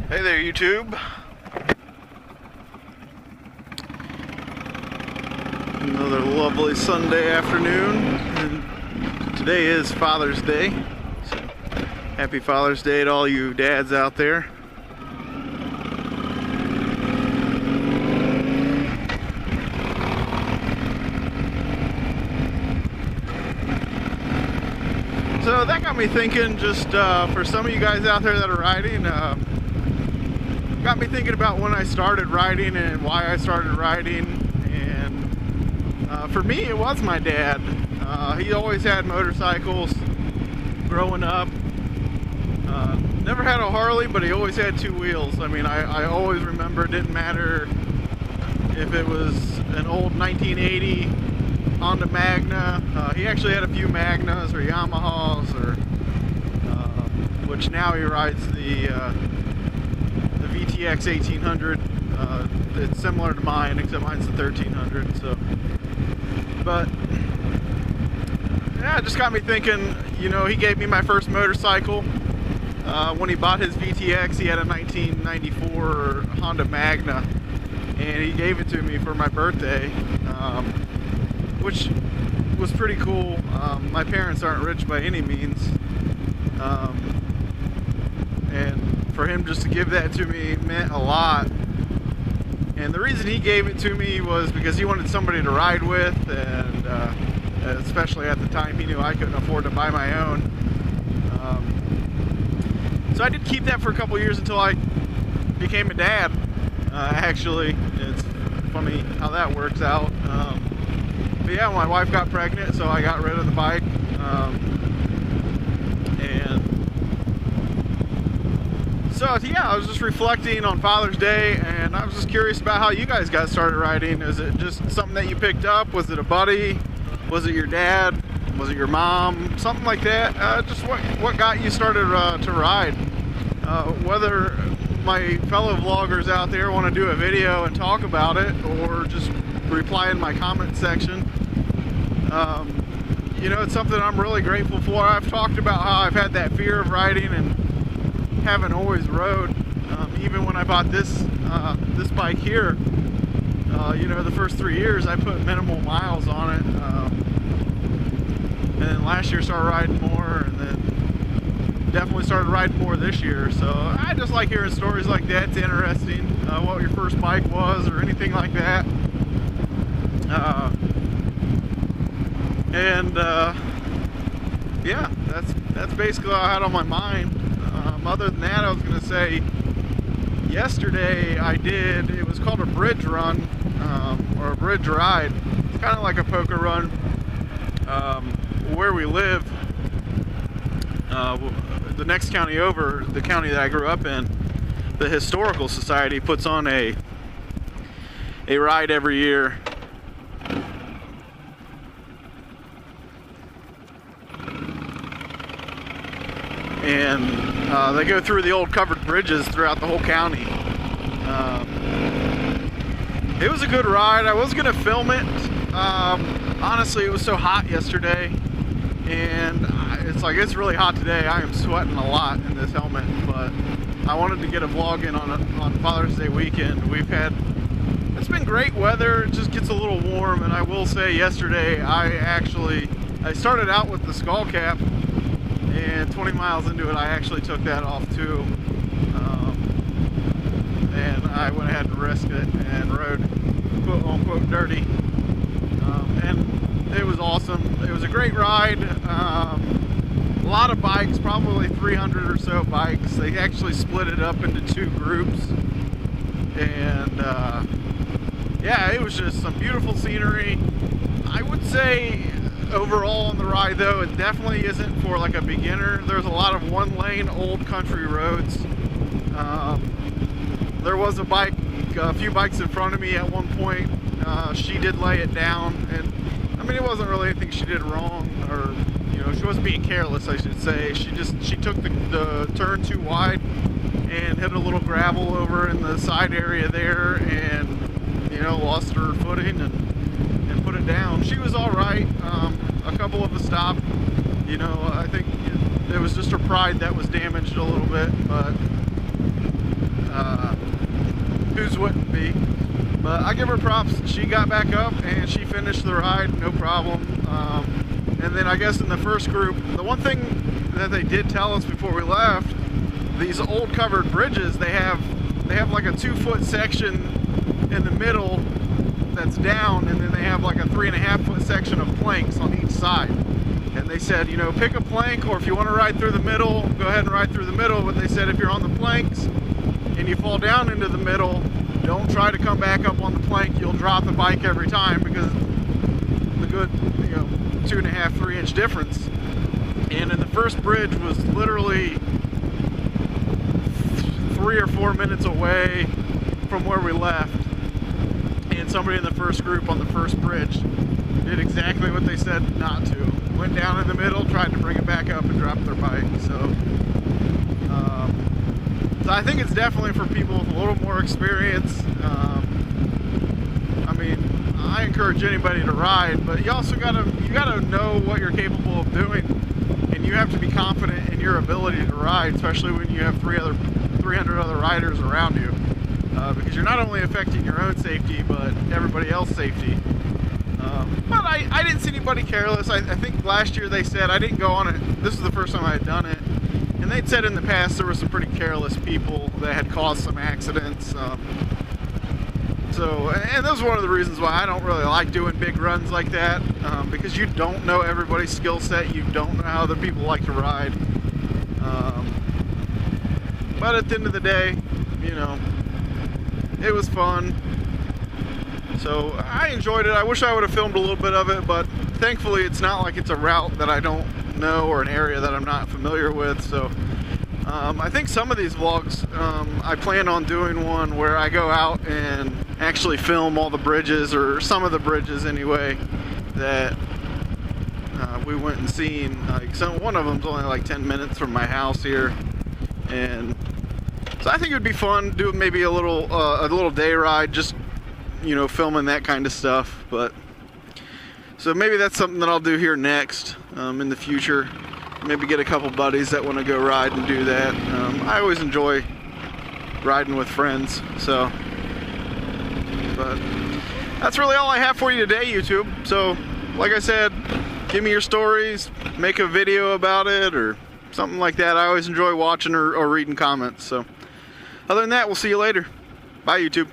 Hey there, YouTube. Another lovely Sunday afternoon. And today is Father's Day. So happy Father's Day to all you dads out there. So that got me thinking, just for some of you guys out there that are riding, got me thinking about when I started riding and why I started riding. And for me, it was my dad. He always had motorcycles growing up. Never had a Harley, but he always had two wheels. I mean, I always remember it didn't matter if it was an old 1980 Honda Magna. He actually had a few Magnas or Yamahas, or which now he rides the VTX 1800. It's similar to mine, except mine's the 1300. So, but yeah, it just got me thinking. You know, he gave me my first motorcycle when he bought his VTX. He had a 1994 Honda Magna, and he gave it to me for my birthday, which was pretty cool. My parents aren't rich by any means, and for him just to give that to me meant a lot. And the reason he gave it to me was because he wanted somebody to ride with, and especially at the time he knew I couldn't afford to buy my own. So I did keep that for a couple years until I became a dad. Actually, it's funny how that works out. But yeah, my wife got pregnant, so I got rid of the bike. And so yeah, I was just reflecting on Father's Day, and I was just curious about how you guys got started riding. Is it just something that you picked up? Was it a buddy? Was it your dad? Was it your mom? Something like that? Just what got you started to ride? Whether my fellow vloggers out there want to do a video and talk about it, or just reply in my comment section. You know, it's something I'm really grateful for. I've talked about how I've had that fear of riding and haven't always rode. Even when I bought this bike here, you know, the first 3 years I put minimal miles on it, and then last year started riding more, and then definitely started riding more this year. So I just like hearing stories like that. It's interesting what your first bike was or anything like that. Yeah, that's basically what I had on my mind. Other than that, I was gonna say, yesterday it was called a bridge run, or a bridge ride. It's kind of like a poker run. Where we live, the next county over, the county that I grew up in, the Historical Society puts on a ride every year. And they go through the old covered bridges throughout the whole county. It was a good ride. I was gonna film it. Honestly, it was so hot yesterday, and it's really hot today. I am sweating a lot in this helmet, but I wanted to get a vlog in on Father's Day weekend. It's been great weather. It just gets a little warm, and I will say, yesterday I started out with the skull cap, and 20 miles into it I actually took that off too, and I went ahead and risked it and rode quote unquote dirty, and it was awesome. It was a great ride. A lot of bikes, probably 300 or so bikes. They actually split it up into two groups, and yeah, it was just some beautiful scenery. I would say overall on the ride, though, it definitely isn't for like a beginner. There's a lot of one-lane old country roads. There was a few bikes in front of me at one point. She did lay it down, and I mean, it wasn't really anything she did wrong, or you know, she wasn't being careless, I should say. She took the turn too wide and hit a little gravel over in the side area there, and you know, lost her footing and put it down. She was all right. A couple of us stopped. You know, I think it was just her pride that was damaged a little bit, but whose wouldn't be? But I give her props. She got back up and she finished the ride, no problem. And then I guess in the first group, the one thing that they did tell us before we left, these old covered bridges, they have like a 2-foot section in the middle that's down, and then they have like a 3.5-foot section of planks on each side. And they said, you know, pick a plank, or if you want to ride through the middle, go ahead and ride through the middle. But they said if you're on the planks and you fall down into the middle, don't try to come back up on the plank. You'll drop the bike every time because the good, you know, 2.5, 3-inch difference. And in the first bridge was literally 3 or 4 minutes away from where we left. And somebody in the first group on the first bridge did exactly what they said not to. Went down in the middle, tried to bring it back up, and dropped their bike. So I think it's definitely for people with a little more experience. I mean, I encourage anybody to ride, but you also gotta know what you're capable of doing, and you have to be confident in your ability to ride, especially when you have 300 other riders around you, because you're not only affecting your own safety, but everybody else's safety. But I didn't see anybody careless. I think last year they said, I didn't go on it, this is the first time I had done it, and they'd said in the past there were some pretty careless people that had caused some accidents. And that was one of the reasons why I don't really like doing big runs like that, because you don't know everybody's skill set, you don't know how other people like to ride. But at the end of the day, you know, it was fun. So I enjoyed it. I wish I would have filmed a little bit of it, but thankfully it's not like it's a route that I don't know or an area that I'm not familiar with. So I think some of these vlogs, I plan on doing one where I go out and actually film all the bridges, or some of the bridges anyway, that we went and seen. Like, one of them's only like 10 minutes from my house here, and so I think it would be fun doing maybe a little day ride, just, you know, filming that kind of stuff. But so maybe that's something that I'll do here next, in the future. Maybe get a couple buddies that want to go ride and do that. I always enjoy riding with friends. So, but that's really all I have for you today, YouTube. So, like I said, give me your stories, make a video about it, or something like that. I always enjoy watching or reading comments. So, other than that, we'll see you later. Bye, YouTube.